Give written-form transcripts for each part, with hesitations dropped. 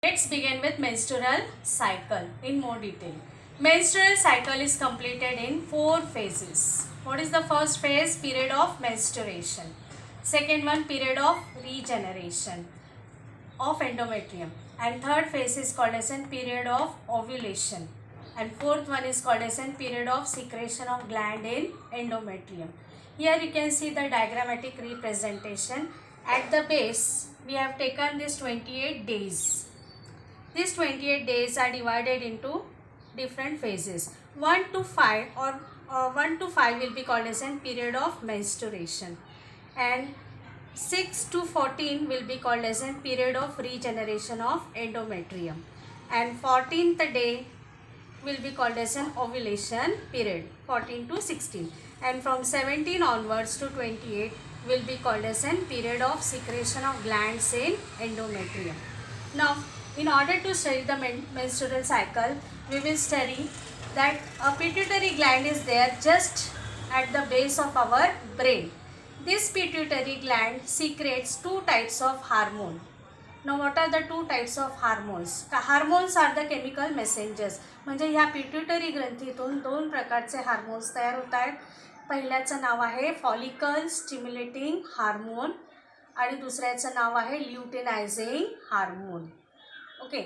Let's begin with menstrual cycle in more detail. Menstrual cycle is completed in 4 phases. What is the first phase? Period of menstruation. Second one, period of regeneration of endometrium. And third phase is called as a period of ovulation. And fourth one is called as a period of secretion of gland in endometrium. Here you can see the diagrammatic representation. At the base, we have taken this 28 days. These 28 days are divided into different phases. 1 to 5 or 1 to 5 will be called as a period of menstruation. And 6 to 14 will be called as a period of regeneration of endometrium. And 14th day will be called as an ovulation period, 14 to 16. And from 17 onwards to 28 will be called as a period of secretion of glands in endometrium. Now, in order to study the menstrual cycle, we will study that a pituitary gland is there just at the base of our brain. This pituitary gland secretes 2 types of hormone. Now what are the 2 types of hormones? Hormones are the chemical messengers. म्हणजे ह्या pituitary ग्रंथीतून 2 प्रकारचे hormones तयार होत आहेत. पहिल्याचं नाव आहे follicle stimulating hormone आणि दुसऱ्याचं नाव आहे luteinizing hormone. Okay,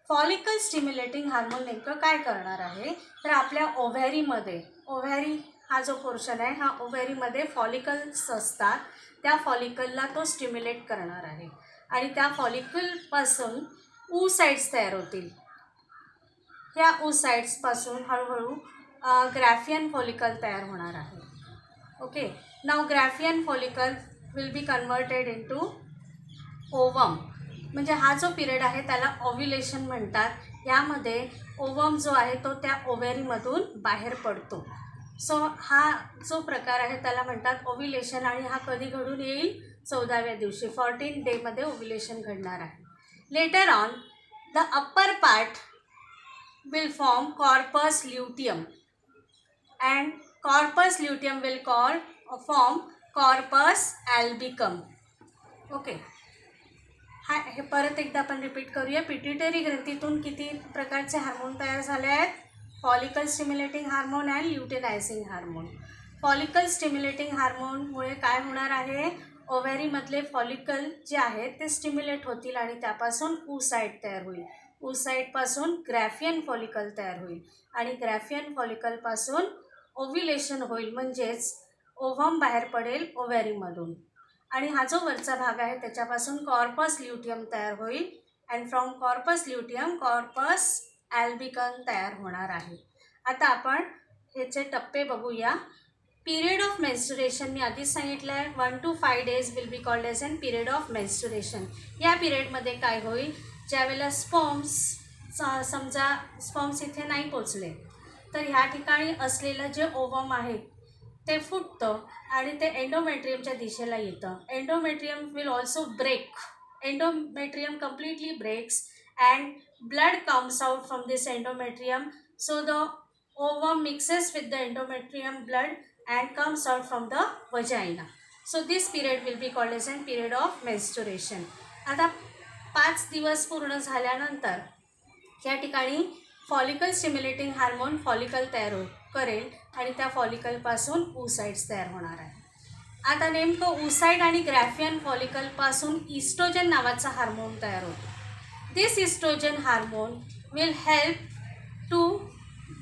follicle stimulating hormone नेमकं काय करणार आहे तर आपल्या ओव्हॅरीमध्ये, ओव्हॅरी हा जो पोर्शन आहे हा ओव्हॅरीमध्ये फॉलिकल्स असतात, त्या फॉलिकलला तो स्टिम्युलेट करणार आहे आणि त्या फॉलिकलपासून oocytes तयार होतील. ह्या oocytesपासून हळूहळू ग्राफियन फॉलिकल तयार होणार आहे. Okay, now Graafian follicle will be converted into ovum. म्हणजे हा जो पिरियड आहे त्याला ओव्युलेशन म्हणतात. यामध्ये ओवम जो आहे तो त्या ओव्हॅरीमधून बाहेर पडतो. सो हा जो प्रकार आहे त्याला म्हणतात ओव्युलेशन आणि हा कधी घडून येईल? 14व्या दिवशी 14 डेमध्ये ओव्युलेशन घडणार आहे. Later on the upper part will form corpus luteum and corpus luteum will form corpus albicum. Okay, हे परत एकदा आपण रिपीट करूया. पिट्युटरी ग्रंथीतून किती प्रकारचे हार्मोन तयार झाले आहेत? Follicle stimulating hormone and luteinizing hormone. Follicle stimulating हार्मोनमुळे काय होणार आहे? ओव्हॅरीमधले फॉलिकल जे आहेत ते स्टिम्युलेट होतील आणि त्यापासून oocyte तयार होईल. oocyteपासून ग्राफियन फॉलिकल तयार होईल आणि ग्राफियन फॉलिकलपासून ओव्युलेशन होईल, म्हणजेच ओव्हम बाहेर पडेल ओव्हॅरीमधून आणि हा जो वरचा भाग आहे त्याच्यापासून कॉर्पस ल्युटियम तयार होईल and from corpus luteum corpus albicans तयार होणार आहे. आता आपण ह्याचे टप्पे बघूया. पिरियड ऑफ मेन्स्ट्रुएशन मी आधीच सांगितलं आहे 1 to 5 days will be called as an period of menstruation. या पिरियडमध्ये काय होईल? ज्यावेळेला समजा स्पर्म्स इथे नाही पोचले तर ह्या ठिकाणी असलेलं जे ओवम आहे ते फुटतं आणि ते एंडोमेट्रियमच्या दिशेला येतं. Endometrium will also break. Endometrium completely breaks and blood comes out from this endometrium. So the ovum mixes with the endometrium blood and comes out from the vagina. So this period will be called as a period of menstruation. आता 5 दिवस पूर्ण झाल्यानंतर या ठिकाणी follicle stimulating hormone follicle तयार करेल आणि त्या फॉलिकलपासून oocytes तयार होणार आहे. आता नेमकं oocyte आणि ग्राफियन फॉलिकलपासून इस्ट्रोजन नावाचा हार्मोन तयार होतो. This oestrogen hormone will help to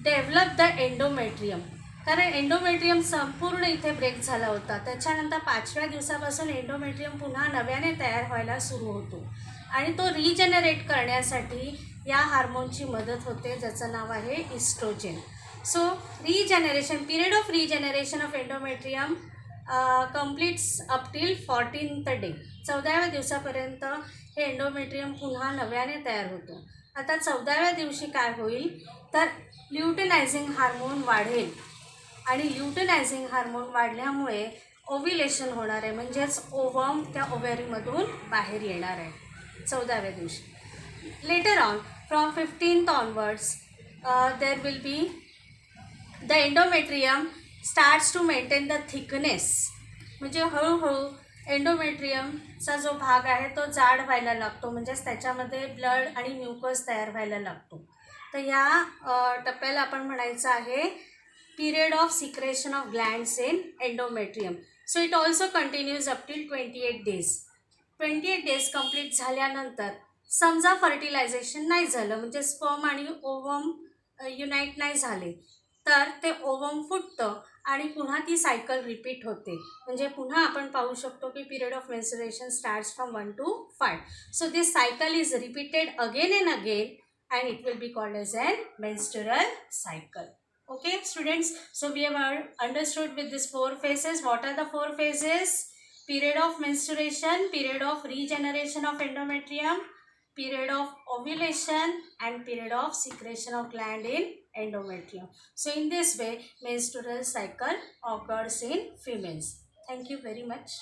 develop the endometrium. कारण एंडोमेट्रियम संपूर्ण इथे ब्रेक झाला होता. त्याच्यानंतर 5व्या दिवसापासून एंडोमेट्रियम पुन्हा नव्याने तयार व्हायला सुरू होतो आणि तो रिजनरेट करण्यासाठी या हार्मोनची मदत होते ज्याचं नाव आहे oestrogen. So regeneration, period of regeneration of endometrium completes up till 14th day. 14व्या दिवसापर्यंत हे एंडोमेट्रियम पुन्हा नव्याने तयार होतं. आता 14व्या दिवशी काय होईल तर ल्युटेनायझिंग हार्मोन वाढेल आणि ल्युटेनायझिंग हार्मोन वाढल्यामुळे ओव्युलेशन होणार आहे, म्हणजेच ओवम त्या ओव्हॅरीमधून बाहेर येणार आहे 14व्या दिवशी. Later on from 15th onwards there will be the endometrium starts to maintain the thickness. म्हणजे हळूहळू एंडोमेट्रियमचा जो भाग आहे तो जाड व्हायला लागतो, म्हणजेच त्याच्यामध्ये ब्लड आणि म्युकस तयार व्हायला लागतो. तर ह्या टप्प्याला आपण म्हणायचं आहे period of secretion of glands in endometrium. So it also continues up till 28 days. 28 days complete झाल्यानंतर समजा फर्टिलायझेशन नाही झालं, म्हणजे स्पर्म आणि ओवम युनाईट नाही झाले, तर ते ओवम फुटतं आणि पुन्हा ती सायकल रिपीट होते. म्हणजे पुन्हा आपण पाहू शकतो की period of menstruation starts from 1 to 5. So this cycle is repeated again and again and it will be called as an menstrual cycle. Okay students, so we have understood with these 4 phases. What are the 4 phases? Period of menstruation, period of regeneration of endometrium, period of ovulation, and period of secretion of gland in endometrium. So in this way menstrual cycle occurs in females. Thank you very much.